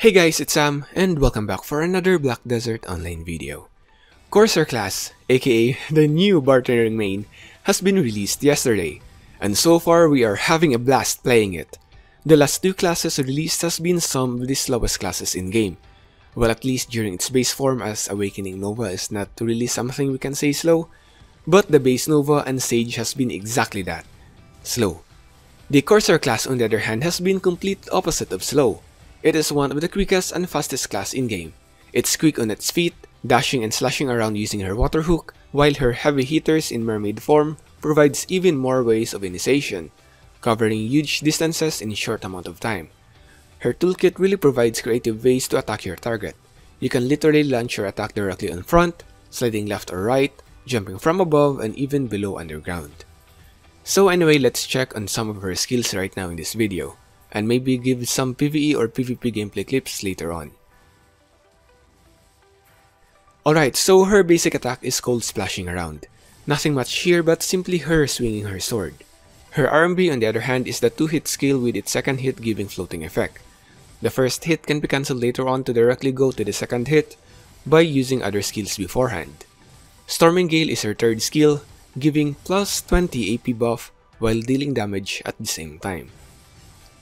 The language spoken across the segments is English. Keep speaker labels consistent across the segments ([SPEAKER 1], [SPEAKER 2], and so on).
[SPEAKER 1] Hey guys, it's Sam, and welcome back for another Black Desert online video. Corsair class, aka the new bartering main, has been released yesterday, and so far we are having a blast playing it. The last two classes released has been some of the slowest classes in game. Well, at least during its base form, as Awakening Nova is not really something we can say slow, but the base Nova and Sage has been exactly that, slow. The Corsair class on the other hand has been complete opposite of slow. It is one of the quickest and fastest class in-game. It's quick on its feet, dashing and slashing around using her water hook, while her heavy hitters in mermaid form provides even more ways of initiation, covering huge distances in a short amount of time. Her toolkit really provides creative ways to attack your target. You can literally launch your attack directly on front, sliding left or right, jumping from above, and even below underground. So anyway, let's check on some of her skills right now in this video, and maybe give some PvE or PvP gameplay clips later on. Alright, so her basic attack is called splashing around. Nothing much here but simply her swinging her sword. Her RMB on the other hand is the 2-hit skill with its second hit giving floating effect. The first hit can be cancelled later on to directly go to the second hit by using other skills beforehand. Storming Gale is her third skill, giving plus 20 AP buff while dealing damage at the same time.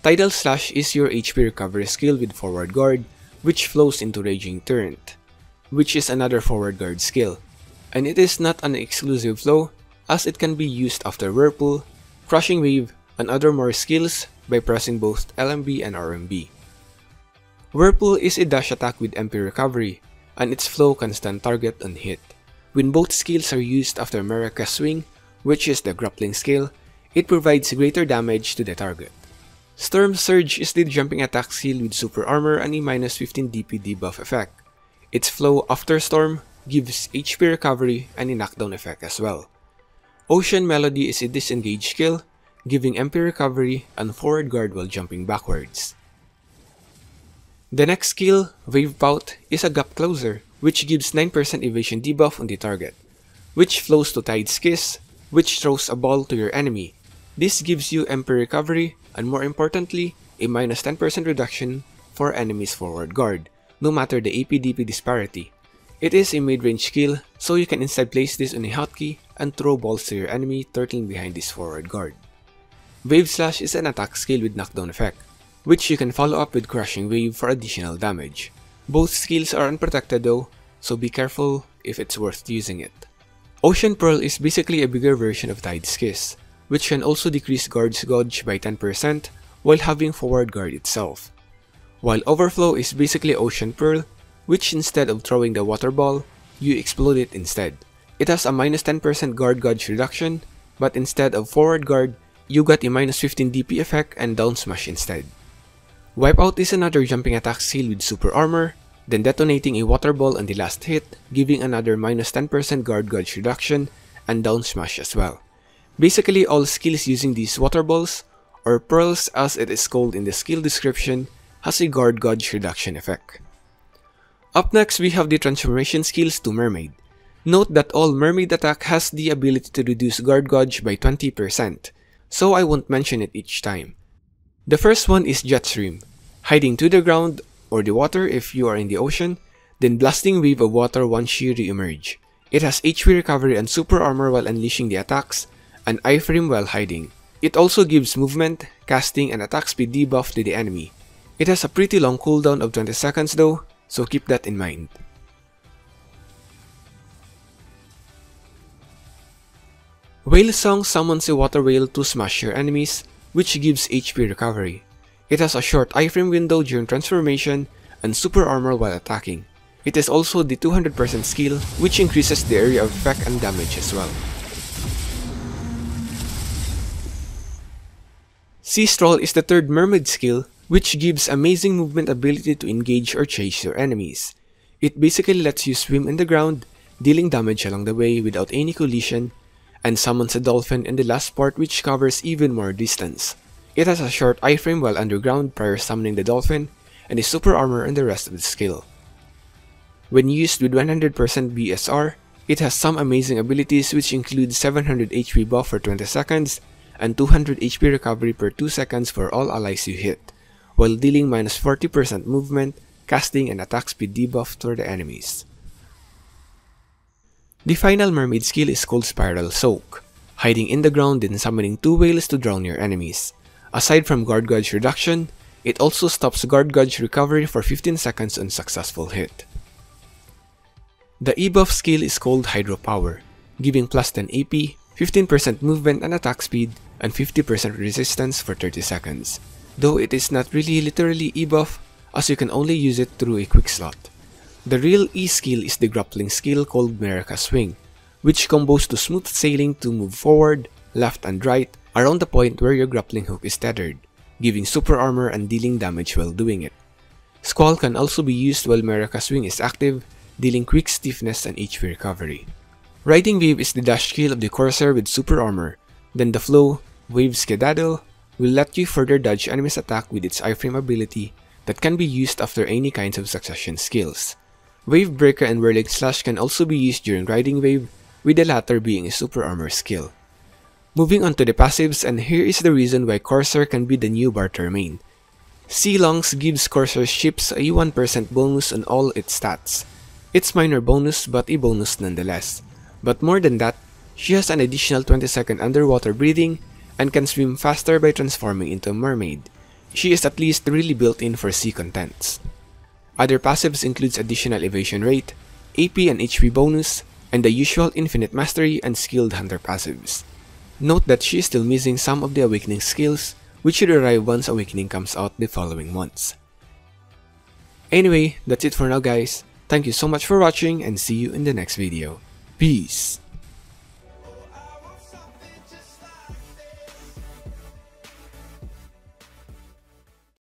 [SPEAKER 1] Tidal Slash is your HP recovery skill with forward guard, which flows into Raging Torrent, which is another forward guard skill, and it is not an exclusive flow as it can be used after Whirlpool, Crushing Wave, and other more skills by pressing both LMB and RMB. Whirlpool is a dash attack with MP recovery, and its flow can stun target on hit. When both skills are used after America's Swing, which is the Grappling Skill, it provides greater damage to the target. Storm Surge is the jumping attack skill with super armor and a minus 15 DP debuff effect. Its flow after Storm gives HP recovery and a knockdown effect as well. Ocean Melody is a disengage skill, giving MP recovery and forward guard while jumping backwards. The next skill, Wave Pout, is a gap closer, which gives 9% evasion debuff on the target, which flows to Tide's Kiss, which throws a ball to your enemy. This gives you MP recovery and, more importantly, a minus 10% reduction for enemies' forward guard, no matter the AP-DP disparity. It is a mid-range skill, so you can instead place this on a hotkey and throw balls to your enemy turtling behind this forward guard. Wave Slash is an attack skill with knockdown effect, which you can follow up with Crushing Wave for additional damage. Both skills are unprotected though, so be careful if it's worth using it. Ocean Pearl is basically a bigger version of Tide's Kiss, which can also decrease guard's gauge by 10% while having forward guard itself. While Overflow is basically Ocean Pearl, which instead of throwing the water ball, you explode it instead. It has a minus 10% guard gauge reduction, but instead of forward guard, you got a minus 15 DP effect and down smash instead. Wipeout is another jumping attack skill with super armor, then detonating a water ball on the last hit, giving another minus 10% guard gauge reduction and down smash as well. Basically, all skills using these water balls, or pearls as it is called in the skill description, has a guard gauge reduction effect. Up next, we have the transformation skills to Mermaid. Note that all Mermaid attack has the ability to reduce guard gauge by 20%, so I won't mention it each time. The first one is Jetstream, hiding to the ground or the water if you are in the ocean, then blasting wave of water once you re-emerge. It has HP recovery and super armor while unleashing the attacks, and iframe while hiding. It also gives movement, casting, and attack speed debuff to the enemy. It has a pretty long cooldown of 20 seconds though, so keep that in mind. Whale Song summons a water whale to smash your enemies, which gives HP recovery. It has a short iframe window during transformation and super armor while attacking. It is also the 200% skill, which increases the area of effect and damage as well. Sea Stroll is the third mermaid skill, which gives amazing movement ability to engage or chase your enemies. It basically lets you swim in the ground, dealing damage along the way without any collision, and summons a dolphin in the last part which covers even more distance. It has a short iframe while underground prior summoning the dolphin, and a super armor in the rest of the skill. When used with 100% BSR, it has some amazing abilities which include 700 HP buff for 20 seconds, and 200 HP recovery per 2 seconds for all allies you hit, while dealing minus 40% movement casting and attack speed debuff for the enemies. The final mermaid skill is called Spiral Soak, hiding in the ground and summoning 2 whales to drown your enemies. Aside from guard gauge reduction, it also stops guard gauge recovery for 15 seconds on successful hit. The E-buff skill is called Hydro Power, giving plus 10 AP, 15% movement and attack speed, and 50% resistance for 30 seconds, though it is not really literally E-buff as you can only use it through a quick slot. The real E skill is the grappling skill called America Swing, which combos to smooth sailing to move forward, left and right around the point where your grappling hook is tethered, giving super armor and dealing damage while doing it. Squall can also be used while America Swing is active, dealing quick stiffness and HP recovery. Riding Wave is the dash skill of the Corsair with super armor, then the flow, Wave Skedaddle, will let you further dodge enemies' attack with its iframe ability that can be used after any kinds of succession skills. Wave Breaker and Whirling Slash can also be used during Riding Wave, with the latter being a super armor skill. Moving on to the passives, and here is the reason why Corsair can be the new barter main. Sea Longs gives Corsair ships a 1% bonus on all its stats. It's minor bonus but a bonus nonetheless. But more than that, she has an additional 20-second underwater breathing and can swim faster by transforming into a mermaid. She is at least really built in for sea contents. Other passives includes additional evasion rate, AP and HP bonus, and the usual infinite mastery and skilled hunter passives. Note that she is still missing some of the awakening skills, which should arrive once awakening comes out the following months. Anyway, that's it for now guys. Thank you so much for watching and see you in the next video. Peace!